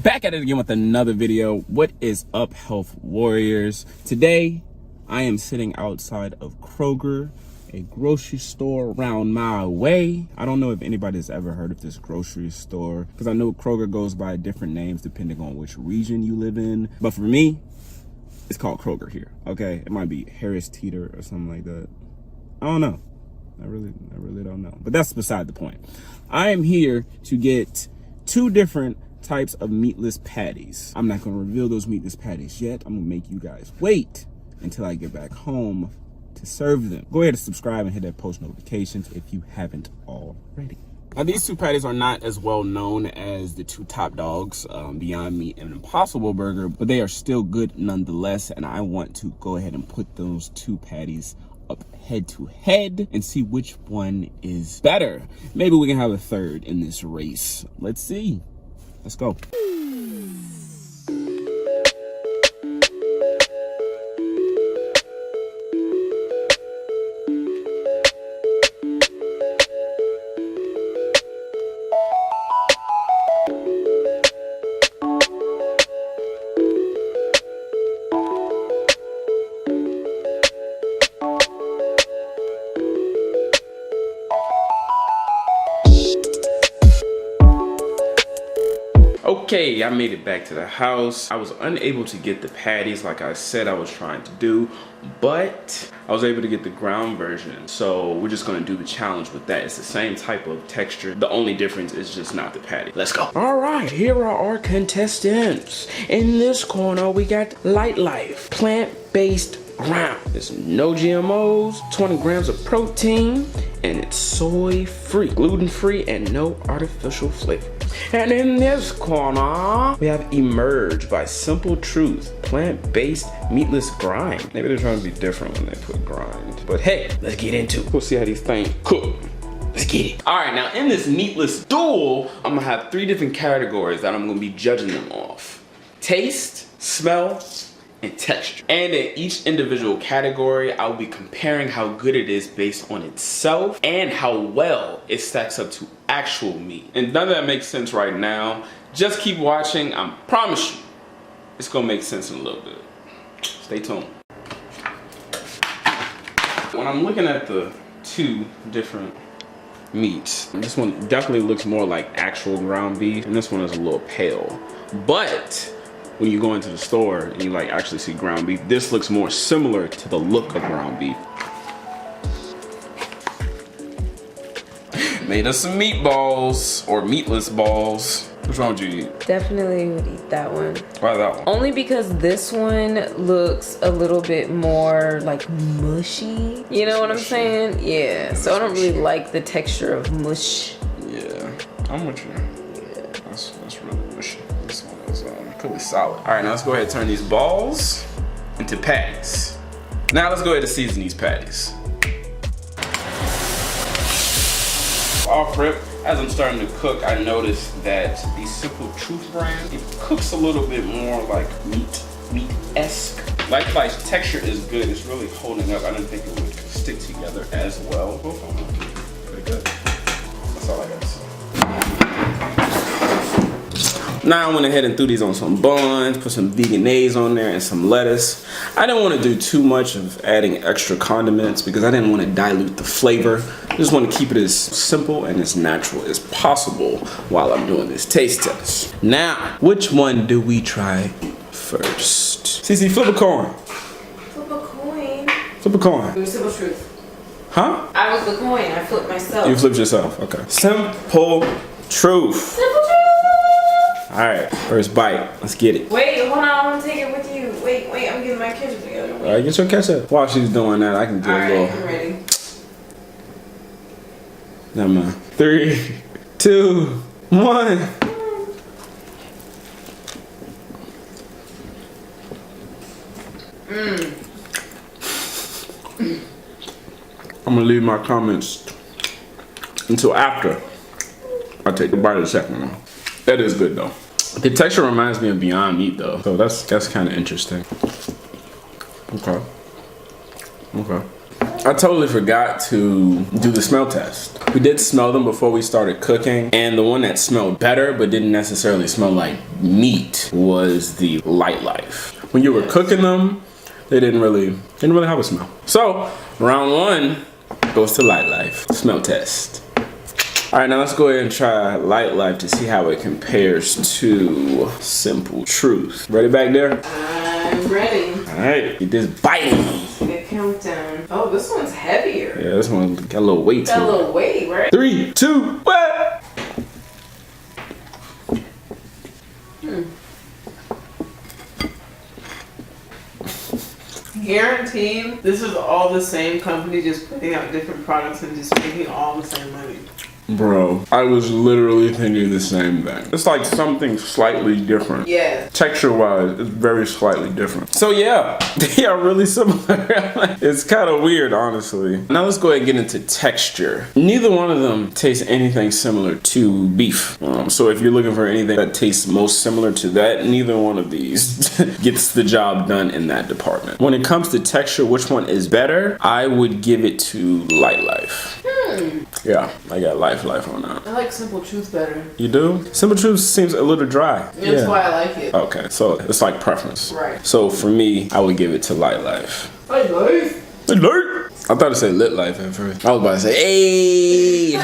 Back at it again with another video. What is up, health warriors? Today I am sitting outside of Kroger, a grocery store around my way. I don't know if anybody's ever heard of this grocery store, because I know Kroger goes by different names depending on which region you live in, but for me it's called Kroger here. Okay, it might be Harris Teeter or something like that. I don't know. I really don't know, but that's beside the point. I am here to get two different types of meatless patties. I'm not going to reveal those meatless patties yet. I'm going to make you guys wait until I get back home to serve them. Go ahead and subscribe and hit that post notifications if you haven't already. Now, these two patties are not as well known as the two top dogs, Beyond Meat and Impossible Burger, but they are still good nonetheless, and I want to go ahead and put those two patties up head to head and see which one is better. Maybe we can have a third in this race. Let's see. Let's go. Okay, I made it back to the house. I was unable to get the patties like I said I was trying to do, but I was able to get the ground version. So we're just gonna do the challenge with that. It's the same type of texture. The only difference is just not the patty. Let's go. All right, here are our contestants. In this corner, we got LightLife, plant-based ground. There's no GMOs, 20 grams of protein, and it's soy-free, gluten-free, and no artificial flavor. And in this corner, we have Emerge by Simple Truth, plant-based meatless grind. Maybe they're trying to be different when they put grind. But hey, let's get into it. We'll see how these things cook. Let's get it. All right, now in this meatless duel, I'm gonna have three different categories that I'm gonna be judging them off. Taste, smell, and texture. And in each individual category, I'll be comparing how good it is based on itself and how well it stacks up to actual meat. And none of that makes sense right now. Just keep watching. I promise you, it's gonna make sense in a little bit. Stay tuned. When I'm looking at the two different meats, this one definitely looks more like actual ground beef, and this one is a little pale. But when you go into the store and you like actually see ground beef, this looks more similar to the look of ground beef. Made us some meatballs, or meatless balls. Which one would you eat? Definitely would eat that one. Why that one? Only because this one looks a little bit more like mushy. You know what I'm saying? Yeah. So I don't really like the texture of mush. Yeah, I'm with you. Yeah. That's really mushy. This one is pretty solid. All right, now let's go ahead and turn these balls into patties. Now let's go ahead and season these patties. Off rip, as I'm starting to cook, I noticed that the Simple Truth brand, it cooks a little bit more like meat-esque. LightLife's texture is good. It's really holding up. I didn't think it would stick together as well. Both of them are pretty good. That's all I got to say. Now I went ahead and threw these on some buns, put some veganese on there and some lettuce. I didn't want to do too much of adding extra condiments because I didn't want to dilute the flavor. I just want to keep it as simple and as natural as possible while I'm doing this taste test. Now, which one do we try first? Cece, flip a coin. Flip a coin. Flip a coin. It was Simple Truth. Huh? I was the coin. I flipped myself. You flipped yourself. Okay. Simple Truth. Simple Truth. All right, first bite. Let's get it. Wait, hold on. I want to take it with you. Wait. I'm getting my ketchup together. All right, get your ketchup. While she's doing that, I can do a little. I'm ready. Never mind. 3, 2, 1. I'm gonna leave my comments until after I take the bite of the second one. That is good though. The texture reminds me of Beyond Meat though, so that's kind of interesting. Okay. I totally forgot to do the smell test. We did smell them before we started cooking, and the one that smelled better but didn't necessarily smell like meat was the LightLife. When you were cooking them, they didn't really have a smell. So round one goes to LightLife smell test. All right, now let's go ahead and try LightLife to see how it compares to Simple Truth. Ready back there? I'm ready. All right, get this biting. Good countdown. Oh, this one's heavier. Yeah, this one got a little weight to it. Got a little weight, right? 3, 2, 1. Guaranteed, this is all the same company just putting out different products and just making all the same money. Bro, I was literally thinking the same thing. It's like something slightly different. Yeah. Texture-wise, it's very slightly different. So yeah, they are really similar. It's kind of weird, honestly. Now let's go ahead and get into texture. Neither one of them tastes anything similar to beef. So if you're looking for anything that tastes most similar to that, neither one of these gets the job done in that department. When it comes to texture, which one is better? I would give it to LightLife. Yeah, I got LightLife on that. I like Simple Truth better. You do? Simple Truth seems a little dry. That's why I like it. Okay, so it's like preference. Right. So for me, I would give it to LightLife. LightLife? LightLife? I thought it said Lit Life at first. I was about to say, hey!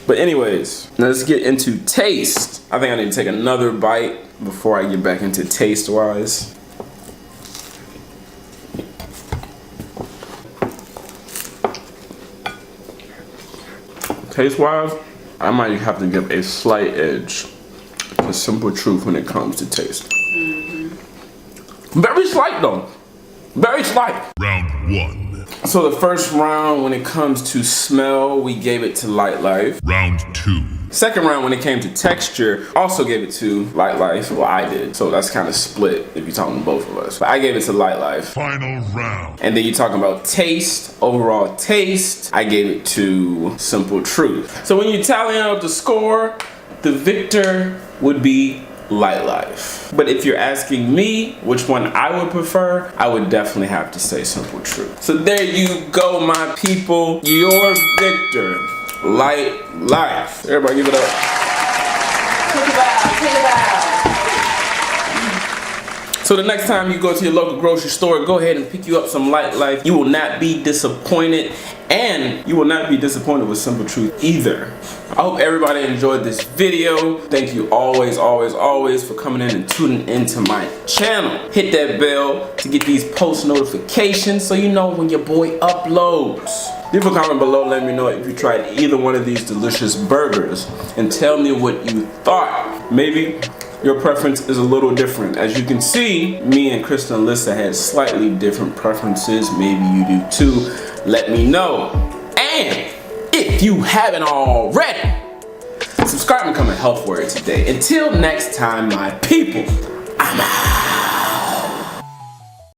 But anyways, now let's get into taste. I think I need to take another bite before I get back into taste-wise. Taste-wise, I might have to give a slight edge to Simple Truth when it comes to taste. Very slight though. Very slight. Round 1. So the first round when it comes to smell, we gave it to LightLife. Round 2. Second round when it came to texture, also gave it to LightLife. Well, I did. So that's kind of split if you're talking to both of us. But I gave it to LightLife. Final round. And then you're talking about taste, overall taste, I gave it to Simple Truth. So when you tally out the score, the victor would be LightLife. But if you're asking me which one I would prefer, I would definitely have to say Simple Truth. So there you go, my people. Your victor, LightLife. Everybody give it up. Take it out, take it out. So the next time you go to your local grocery store, go ahead and pick you up some LightLife. You will not be disappointed, and you will not be disappointed with Simple Truth either. I hope everybody enjoyed this video. Thank you always for coming in and tuning into my channel. Hit that bell to get these post notifications so you know when your boy uploads. Leave a comment below, let me know if you tried either one of these delicious burgers and tell me what you thought. Maybe your preference is a little different. As you can see, me and Krista and Lissa had slightly different preferences. Maybe you do too. Let me know. And if you haven't already, subscribe and become a health warrior today. Until next time, my people, I'm out.